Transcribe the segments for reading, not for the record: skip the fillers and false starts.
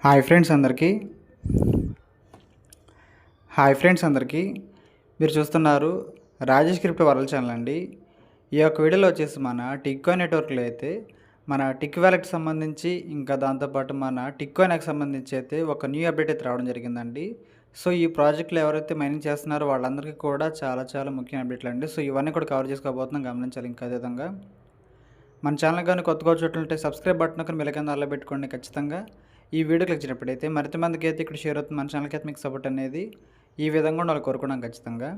Hi friends అందరికీ మీరు చూస్తున్నారు రాజేష్ క్రిప్టో వరల్డ్ ఛానల్ అండి. ఈ యొక్క వీడియోలో వచ్చేసి మన టిక్కాయిన్ నెట్వర్క్లో అయితే మన టిక్ వ్యాలెట్ సంబంధించి ఇంకా దాంతోపాటు మన టిక్కాయిన్కి సంబంధించి అయితే ఒక న్యూ అప్డేట్ అయితే రావడం జరిగిందండి. సో ఈ ప్రాజెక్ట్లో ఎవరైతే మైనింగ్ చేస్తున్నారో వాళ్ళందరికీ కూడా చాలా చాలా ముఖ్యమైన అప్డేట్లు అండి. సో ఇవన్నీ కూడా కవర్ చేసుకోబోతున్నాం, గమనించాలి. ఇంకా అదేవిధంగా మన ఛానల్ కానీ కొత్తగా చూడటంటే సబ్స్క్రైబ్ బటన్ ఒక మెల్ల కింద అలా పెట్టుకోండి. ఖచ్చితంగా ఈ వీడియో క్లిక్ చేసినప్పుడైతే మరింత మందికి అయితే ఇక్కడ షేర్ అవుతుంది. మన ఛానల్కి అయితే మీకు సపోర్ట్ అనేది ఈ విధంగా వాళ్ళు కోరుకున్నాం ఖచ్చితంగా.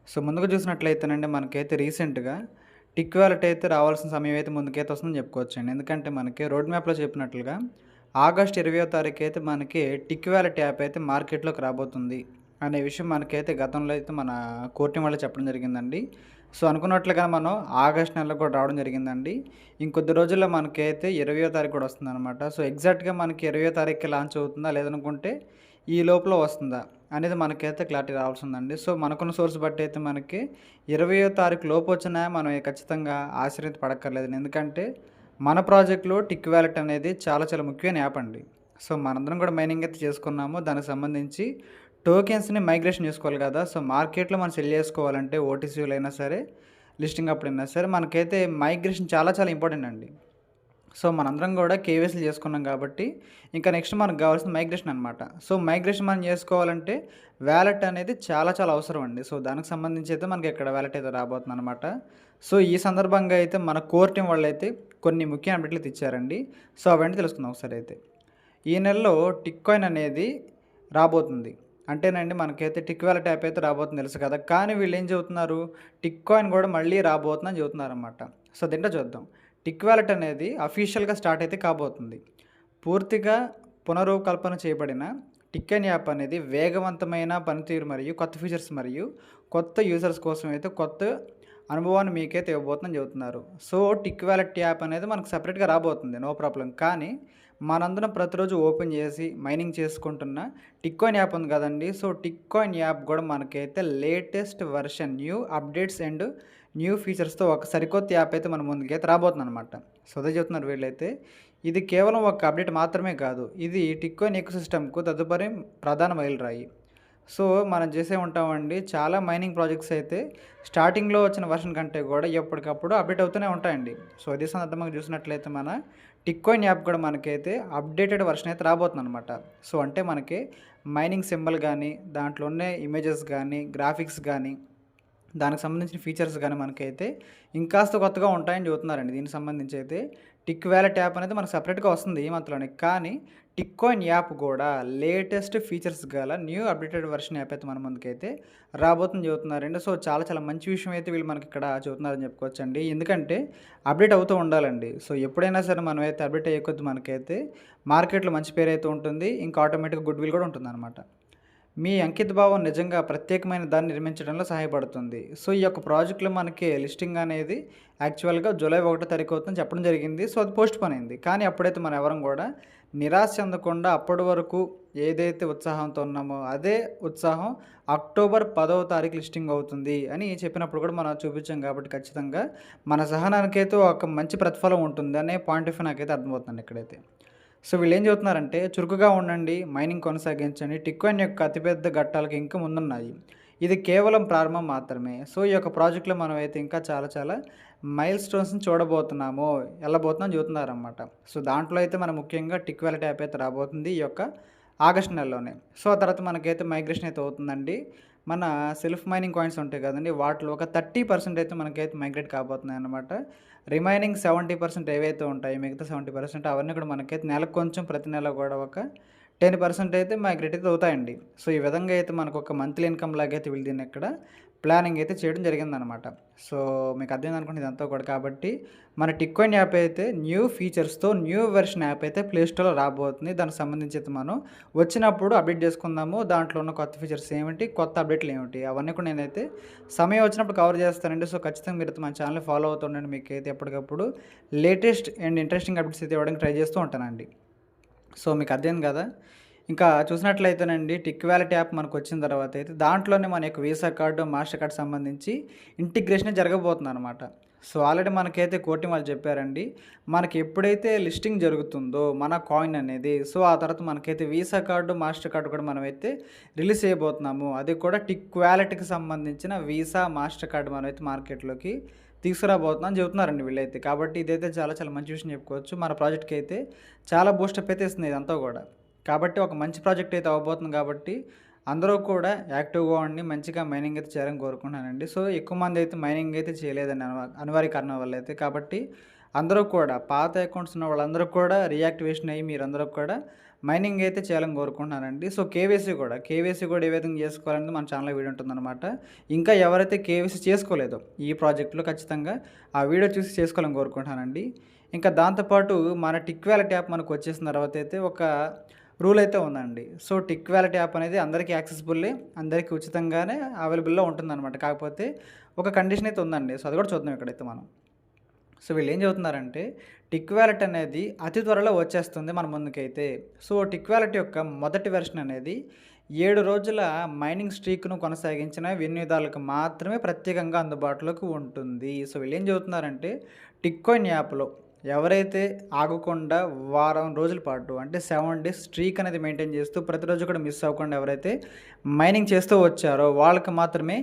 సో ముందుగా చూసినట్లయితేనండి మనకైతే రీసెంట్గా టిక్ వ్యాలెట్ అయితే రావాల్సిన సమయం అయితే ముందుకైతే వస్తుందని చెప్పుకోవచ్చండి. ఎందుకంటే మనకి రోడ్ మ్యాప్లో చెప్పినట్లుగా ఆగస్టు 20వ తారీఖు అయితే మనకి టిక్ వ్యాలెట్ యాప్ అయితే మార్కెట్లోకి రాబోతుంది అనే విషయం మనకైతే గతంలో అయితే మన కోర్టు వాళ్ళు చెప్పడం జరిగిందండి. సో అనుకున్నట్లుగా మనం ఆగస్ట్ నెలలో కూడా రావడం జరిగిందండి. ఇంకొద్ది రోజుల్లో మనకైతే 20వ తారీఖు కూడా వస్తుందన్నమాట. సో ఎగ్జాక్ట్గా మనకి 20వ తారీఖుకి లాంచ్ అవుతుందా లేదనుకుంటే ఈ లోపల వస్తుందా అనేది మనకైతే క్లారిటీ రావాల్సిందండి. సో మనకున్న సోర్స్ బట్టి అయితే మనకి 20వ తారీఖు లోపు వచ్చినా మనం ఖచ్చితంగా ఆశ్చర్యత పడక్కర్లేదు. ఎందుకంటే మన ప్రాజెక్ట్లో టిక్ వ్యాలెట్ అనేది చాలా చాలా ముఖ్యమైన యాప్ అండి. సో మనందరం కూడా మైనింగ్ అయితే చేసుకున్నాము. దానికి సంబంధించి టోకెన్స్ని మైగ్రేషన్ చేసుకోవాలి కదా. సో మార్కెట్లో మనం సెల్ చేసుకోవాలంటే ఓటీసీలు అయినా సరే, లిస్టింగ్ అప్పుడైనా సరే మనకైతే మైగ్రేషన్ చాలా చాలా ఇంపార్టెంట్ అండి. సో మనందరం కూడా కేవైసీలు చేసుకున్నాం కాబట్టి ఇంకా నెక్స్ట్ మనకు కావాల్సిన మైగ్రేషన్ అనమాట. సో మైగ్రేషన్ మనం చేసుకోవాలంటే వ్యాలెట్ అనేది చాలా చాలా అవసరం అండి. సో దానికి సంబంధించి అయితే మనకి ఇక్కడ వ్యాలెట్ అయితే రాబోతుంది అనమాట. సో ఈ సందర్భంగా అయితే మన కోర్ టీం వాళ్ళు అయితే కొన్ని ముఖ్య అప్డేట్లు ఇచ్చారండి. సో అవన్నీ తెలుసుకుందాం ఒకసారి అయితే. ఈ నెలలో టిక్ కాయిన్ అనేది రాబోతుంది. అంటేనండి మనకైతే టిక్ వ్యాలెట్ యాప్ అయితే రాబోతుంది తెలుసు కదా. కానీ వీళ్ళు ఏం చెబుతున్నారు, టిక్ కాయిన్ కూడా మళ్ళీ రాబోతుందని చెబుతున్నారు అన్నమాట. సో దీంట్లో చూద్దాం. టిక్ వ్యాలెట్ అనేది అఫీషియల్గా స్టార్ట్ అయితే కాబోతుంది. పూర్తిగా పునరూపకల్పన చేయబడిన టిక్కాయిన్ యాప్ అనేది వేగవంతమైన పనితీరు మరియు కొత్త ఫీచర్స్ మరియు కొత్త యూజర్స్ కోసం అయితే కొత్త అనుభవాన్ని మీకైతే ఇవ్వబోతుందని చెబుతున్నారు. సో టిక్ వ్యాలెట్ యాప్ అనేది మనకు సపరేట్గా రాబోతుంది, నో ప్రాబ్లం. కానీ మనందరం ప్రతిరోజు ఓపెన్ చేసి మైనింగ్ చేసుకుంటున్న టిక్ కాయిన్ యాప్ ఉంది కదండి. సో టిక్ కాయిన్ యాప్ కూడా మనకైతే latest version, new updates and new ఫీచర్స్తో ఒక సరికొత్త యాప్ అయితే మన ముందుకైతే రాబోతుంది అనమాట. సో అదే చెప్తున్నారు వీళ్ళైతే. ఇది కేవలం ఒక అప్డేట్ మాత్రమే కాదు, ఇది టిక్ కాయిన్ ఎకోసిస్టమ్కు తదుపరి ప్రధాన మైలురాయి. సో మనం చేసే ఉంటామండి, చాలా మైనింగ్ ప్రాజెక్ట్స్ అయితే స్టార్టింగ్లో వచ్చిన వర్షన్ కంటే కూడా ఎప్పటికప్పుడు అప్డేట్ అవుతూనే ఉంటాయండి. సో ఇదే సందర్భంగా చూసినట్లయితే మన టిక్ కాయిన్ యాప్ కూడా మనకైతే అప్డేటెడ్ వర్షన్ అయితే రాబోతుంది అనమాట. సో అంటే మనకి మైనింగ్ సింబల్ కానీ, దాంట్లో ఉన్న ఇమేజెస్ కానీ, గ్రాఫిక్స్ కానీ, దానికి సంబంధించిన ఫీచర్స్ కానీ మనకైతే ఇంకాస్త కొత్తగా ఉంటాయని చెబుతున్నారండి. దీనికి సంబంధించి అయితే టిక్ వ్యాలెట్ యాప్ అనేది మనకు సపరేట్గా వస్తుంది ఈ మంత్లోనే. కానీ టిక్ కాయిన్ యాప్ కూడా లేటెస్ట్ ఫీచర్స్ గల న్యూ అప్డేటెడ్ వర్షన్ యాప్ అయితే మన ముందుకైతే రాబోతుందని చెబుతున్నారండి. సో చాలా చాలా మంచి విషయం అయితే వీళ్ళు మనకి ఇక్కడ చెబుతున్నారని చెప్పుకోవచ్చండి. ఎందుకంటే అప్డేట్ అవుతూ ఉండాలండి. సో ఎప్పుడైనా సరే మనం అయితే అప్డేట్ అయ్యే కొద్ది మనకైతే మార్కెట్లో మంచి పేరు అయితే ఉంటుంది, ఇంకా ఆటోమేటిక్గా గుడ్ విల్ కూడా ఉంటుంది అనమాట. మీ అంకిత భావం నిజంగా ప్రత్యేకమైన దాన్ని నిర్మించడంలో సహాయపడుతుంది. సో ఈ యొక్క ప్రాజెక్ట్లో మనకి లిస్టింగ్ అనేది యాక్చువల్గా జూలై 1వ తారీఖు అవుతుందని చెప్పడం జరిగింది. సో అది పోస్ట్ పోన్ అయింది. కానీ అప్పుడైతే మనం ఎవరం కూడా నిరాశ చెందకుండా అప్పటి వరకు ఏదైతే ఉత్సాహంతో ఉన్నామో అదే ఉత్సాహం అక్టోబర్ 10వ తారీఖు లిస్టింగ్ అవుతుంది అని చెప్పినప్పుడు కూడా మనం చూపించాం. కాబట్టి ఖచ్చితంగా మన సహనానికైతే ఒక మంచి ప్రతిఫలం ఉంటుంది అనే పాయింట్ ఆఫ్ వ్యూ నాకైతే అర్థమవుతుంది ఇక్కడైతే. సో వీళ్ళు ఏం చెబుతున్నారంటే, చురుకుగా ఉండండి, మైనింగ్ కొనసాగించండి, టిక్ కాయిన్ యొక్క అతిపెద్ద ఘట్టాలకు ఇంకా ముందున్నాయి, ఇది కేవలం ప్రారంభం మాత్రమే. సో ఈ యొక్క ప్రాజెక్ట్లో మనం అయితే ఇంకా చాలా చాలా మైల్ స్టోన్స్ని చూడబోతున్నాము, వెళ్ళబోతున్నాం చెబుతున్నారన్నమాట. సో దాంట్లో అయితే మనం ముఖ్యంగా టిక్ వ్యాలెట్ యాప్ అయితే రాబోతుంది ఈ యొక్క ఆగస్ట్ నెలలోనే. సో ఆ తర్వాత మనకైతే మైగ్రేషన్ అయితే అవుతుందండి. మన సెల్ఫ్ మైనింగ్ కాయిన్స్ ఉంటాయి కదండి, వాటిలో ఒక 30% అయితే మనకైతే మైగ్రేట్ కాబోతున్నాయి అన్నమాట. రిమైనింగ్ 70% ఏవైతే ఉంటాయి, మిగతా 70% అవన్నీ కూడా మనకైతే నెలకు కొంచెం, ప్రతి నెల కూడా ఒక 10% అయితే మైగ్రేట్ అయితే అవుతాయండి. సో ఈ విధంగా అయితే మనకు ఒక మంత్లీ ఇన్కమ్ లాగైతే వీళ్ళు దీన్ని ఇక్కడ ప్లానింగ్ అయితే చేయడం జరిగిందనమాట. సో మీకు అర్థమైంది అనుకుంటే ఇదంతా కూడా. కాబట్టి మన టిక్ కాయిన్ యాప్ అయితే న్యూ ఫీచర్స్తో న్యూ వెర్షన్ యాప్ అయితే ప్లే స్టోర్లో రాబోతుంది. దానికి సంబంధించి అయితే మనం వచ్చినప్పుడు అప్డేట్ చేసుకుందాము. దాంట్లో ఉన్న కొత్త ఫీచర్స్ ఏమిటి, కొత్త అప్డేట్లు ఏమిటి, అవన్నీ కూడా నేనైతే సమయం వచ్చినప్పుడు కవర్ చేస్తానండి. సో ఖచ్చితంగా మీరు మన ఛానల్ ఫాలో అవుతుండండి. మీకు అయితే ఎప్పటికప్పుడు లేటెస్ట్ అండ్ ఇంట్రెస్టింగ్ అప్డేట్స్ అయితే ఇవ్వడానికి ట్రై చేస్తూ ఉంటానండి. సో మీకు అర్థమైంది కదా. ఇంకా చూసినట్లయితేనండి, టిక్ వ్యాలెట్ యాప్ మనకు వచ్చిన తర్వాత అయితే దాంట్లోనే మన యొక్క వీసా కార్డు, మాస్టర్ కార్డు సంబంధించి ఇంటిగ్రేషన్ జరగబోతుంది అనమాట. సో, ఆల్రెడీ మనకైతే కోటింగ్ వాళ్ళు చెప్పారండి. మనకి ఎప్పుడైతే లిస్టింగ్ జరుగుతుందో మన కాయిన్ అనేది, సో, ఆ తర్వాత మనకైతే వీసా కార్డు, మాస్టర్ కార్డ్ కూడా మనమైతే రిలీజ్ చేయబోతున్నాము. అది కూడా టిక్ వాలెట్‌కి సంబంధించిన వీసా, మాస్టర్ కార్డ్ మనమైతే మార్కెట్‌లోకి తీసుకురాబోతున్నాం అని చెబుతున్నారండి వీళ్ళైతే. కాబట్టి ఇదైతే చాలా చాలా మంచి విషయం చెప్పుకోవచ్చు. మన ప్రాజెక్ట్‌కి అయితే చాలా బూస్టప్ అయితే ఇస్తుంది ఇదంతా గూడా. కాబట్టి ఒక మంచి ప్రాజెక్ట్ అయితే అవ్వబోతుంది కాబట్టి అందరూ కూడా యాక్టివ్‌గా ఉండి మంచిగా మైనింగ్ అయితే చేయాలని కోరుకుంటున్నానండి. సో, ఎక్కువ మంది అయితే మైనింగ్ అయితే చేయలేదండి అనివార్య కారణాల వల్ల అయితే. కాబట్టి అందరూ కూడా పాత అకౌంట్స్ ఉన్న వాళ్ళందరూ కూడా రీయాక్టివేషన్ అయ్యి మీరందరూ కూడా మైనింగ్ అయితే చేయాలని కోరుకుంటున్నానండి. సో, కేవైసీ కూడా ఏ విధంగా చేసుకోవాలనేది మన ఛానల్‌లో వీడియో ఉంటుందన్నమాట. ఇంకా ఎవరైతే కేవైసీ చేసుకోలేదో ఈ ప్రాజెక్ట్‌లో ఖచ్చితంగా ఆ వీడియో చూసి చేసుకోవాలని కోరుకుంటున్నానండి. ఇంకా దాంతో పాటు మన టిక్ వాలెట్ యాప్ మనకు వచ్చేసిన తర్వాత అయితే ఒక రూల్ అయితే ఉందండి. సో, టిక్ వాలెట్ యాప్ అనేది అందరికీ యాక్సెసిబుల్లే, అందరికీ ఉచితంగానే అవైలబుల్‌లో ఉంటుందన్నమాట. కాకపోతే ఒక కండిషన్ అయితే ఉందండి. సో, అది కూడా చూద్దాం ఇక్కడైతే మనం. సో, వీళ్ళేం చెబుతున్నారంటే టిక్ వాలెట్ అనేది అతి త్వరలో వచ్చేస్తుంది మన ముందుకైతే. సో, టిక్ వాలెట్ యొక్క మొదటి వెర్షన్ అనేది 7 రోజుల మైనింగ్ స్ట్రీక్‌ను కొనసాగించిన వినియోగదారులకు మాత్రమే ప్రత్యేకంగా అందుబాటులోకి ఉంటుంది. సో, వీళ్ళేం చెబుతున్నారంటే టిక్ కాయిన్ యాప్‌లో ఎవరైతే ఆగకుండా వారం రోజుల పాటు అంటే 7 డేస్ స్ట్రీక్ అనేది మెయింటైన్ చేస్తూ ప్రతిరోజు కూడా మిస్ అవ్వకుండా ఎవరైతే మైనింగ్ చేస్తూ వచ్చారో వాళ్ళకి మాత్రమే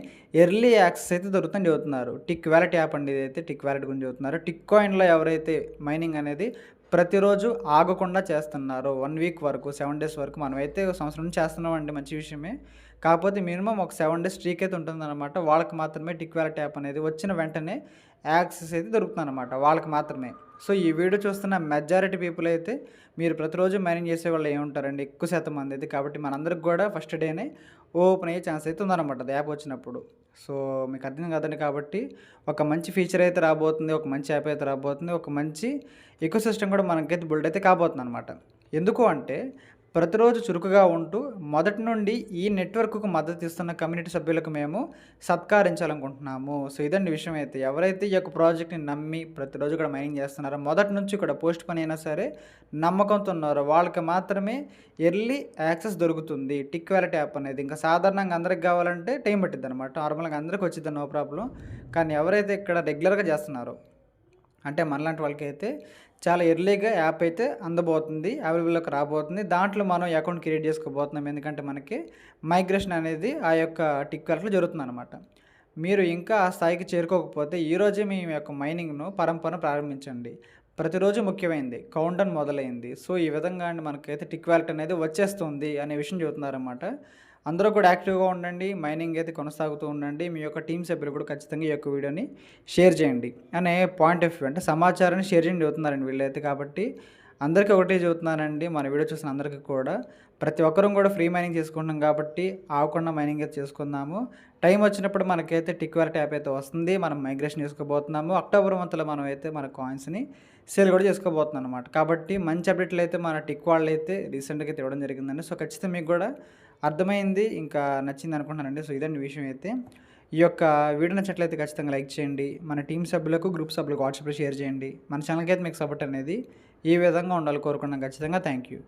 ఎర్లీ యాక్సెస్ అయితే దొరుకుతుందని చెబుతున్నారు. టిక్ వాలెట్ యాప్ అండి ఇదైతే టిక్ వాలెట్ గురించి చెబుతున్నారు. టిక్ కాయిన్‌లో ఎవరైతే మైనింగ్ అనేది ప్రతిరోజు ఆగకుండా చేస్తున్నారో 1 వీక్ వరకు 7 డేస్ వరకు మనమైతే సంవత్సరం నుంచి చేస్తున్నామండి మంచి విషయమే. కాకపోతే మినిమమ్ ఒక 7 డేస్ స్ట్రీక్ అయితే ఉంటుందన్నమాట. వాళ్ళకి మాత్రమే టిక్ వాలెట్ యాప్ అనేది వచ్చిన వెంటనే యాక్సెస్ అయితే దొరుకుతుందన్నమాట వాళ్ళకి మాత్రమే. సో, ఈ వీడియో చూస్తున్న మెజారిటీ పీపుల్ అయితే మీరు ప్రతిరోజు మైనింగ్ చేసేవాళ్ళు ఏముంటారండి ఎక్కువ శాతం మంది అయితే. కాబట్టి మనందరికి కూడా ఫస్ట్ డేనే ఓపెన్ అయ్యే ఛాన్స్ అయితే ఉందన్నమాట అది యాప్ వచ్చినప్పుడు. సో, మీకు అర్థం కాదండి. కాబట్టి ఒక మంచి ఫీచర్ అయితే రాబోతుంది. ఒక మంచి యాప్ అయితే రాబోతుంది. ఒక మంచి ఎకోసిస్టమ్ కూడా మనకైతే బిల్డ్ అయితే కాబోతుందన్నమాట. ఎందుకు అంటే ప్రతిరోజు చురుకుగా ఉంటూ మొదటి నుండి ఈ నెట్వర్క్‌కు మద్దతు ఇస్తున్న కమ్యూనిటీ సభ్యులకు మేము సత్కరించాలనుకుంటున్నాము. సో, ఇదండి విషయం అయితే. ఎవరైతే ఈ యొక్క ప్రాజెక్ట్‌ని నమ్మి ప్రతిరోజు కూడా మైనింగ్ చేస్తున్నారో మొదటి నుంచి కూడా పోస్ట్ పని అయినా సరే నమ్మకంతో ఉన్నారో వాళ్ళకి మాత్రమే ఎర్లీ యాక్సెస్ దొరుకుతుంది. టిక్ వాలెట్ యాప్ అనేది. ఇంకా సాధారణంగా అందరికి కావాలంటే టైం పట్టిద్దనమాట. నార్మల్‌గా అందరికి వచ్చిద్ది నో ప్రాబ్లమ్. కానీ ఎవరైతే ఇక్కడ రెగ్యులర్‌గా చేస్తున్నారో అంటే మనలాంటి వాళ్ళకైతే చాలా ఎర్లీగా యాప్ అయితే అందబోతుంది. అవైలబుల్‌లోకి రాబోతుంది. దాంట్లో మనం అకౌంట్ క్రియేట్ చేసుకోబోతున్నాం. ఎందుకంటే మనకి మైగ్రేషన్ అనేది ఆ యొక్క టిక్ వాలెట్‌లో జరుగుతుందనమాట. మీరు ఇంకా ఆ స్థాయికి చేరుకోకపోతే ఈరోజే మీ యొక్క మైనింగ్‌ను పరంపరను ప్రారంభించండి. ప్రతిరోజు ముఖ్యమైనది. కౌంట్‌డౌన్ మొదలైంది. సో, ఈ విధంగా అండి మనకైతే టిక్ వాలెట్ అనేది వచ్చేస్తుంది అనే విషయం చెబుతున్నారనమాట. అందరూ కూడా యాక్టివ్‌గా ఉండండి. మైనింగ్ అయితే కొనసాగుతూ ఉండండి. మీ యొక్క టీమ్ సభ్యులు కూడా ఖచ్చితంగా ఈ యొక్క వీడియోని షేర్ చేయండి అనే పాయింట్ ఆఫ్ వ్యూ అంటే సమాచారాన్ని షేర్ చేయండి చెబుతున్నారండి వీళ్ళైతే. కాబట్టి అందరికీ ఒకటే చెబుతున్నానండి. మన వీడియో చూసిన అందరికీ కూడా ప్రతి ఒక్కరం కూడా ఫ్రీ మైనింగ్ చేసుకుంటున్నాం కాబట్టి ఆగకుండా మైనింగ్ అయితే చేసుకుందాము. టైం వచ్చినప్పుడు మనకైతే టిక్ వాలెట్ యాప్ అయితే వస్తుంది. మనం మైగ్రేషన్ చేసుకోబోతున్నాము. అక్టోబర్ మంత్‌లో మనం అయితే మన కాయిన్స్‌ని సేల్ కూడా చేసుకోబోతున్నాం అనమాట. కాబట్టి మంచి అప్డేట్లు అయితే మన టిక్ వాళ్ళైతే రీసెంట్‌గా అయితే ఇవ్వడం జరిగిందండి. సో, ఖచ్చితంగా మీకు కూడా అర్థమైంది. ఇంకా నచ్చింది అనుకుంటున్నానండి. సో, ఇదండి విషయం అయితే. ఈ యొక్క వీడియో నచ్చినట్లయితే ఖచ్చితంగా లైక్ చేయండి. మన టీమ్ సభ్యులకు, గ్రూప్ సభ్యులకు వాట్సాప్‌లో షేర్ చేయండి. మన ఛానల్‌కి అయితే మీకు సపోర్ట్ అనేది ఈ విధంగా ఉండాలి కోరుకున్నాం ఖచ్చితంగా. Thank you.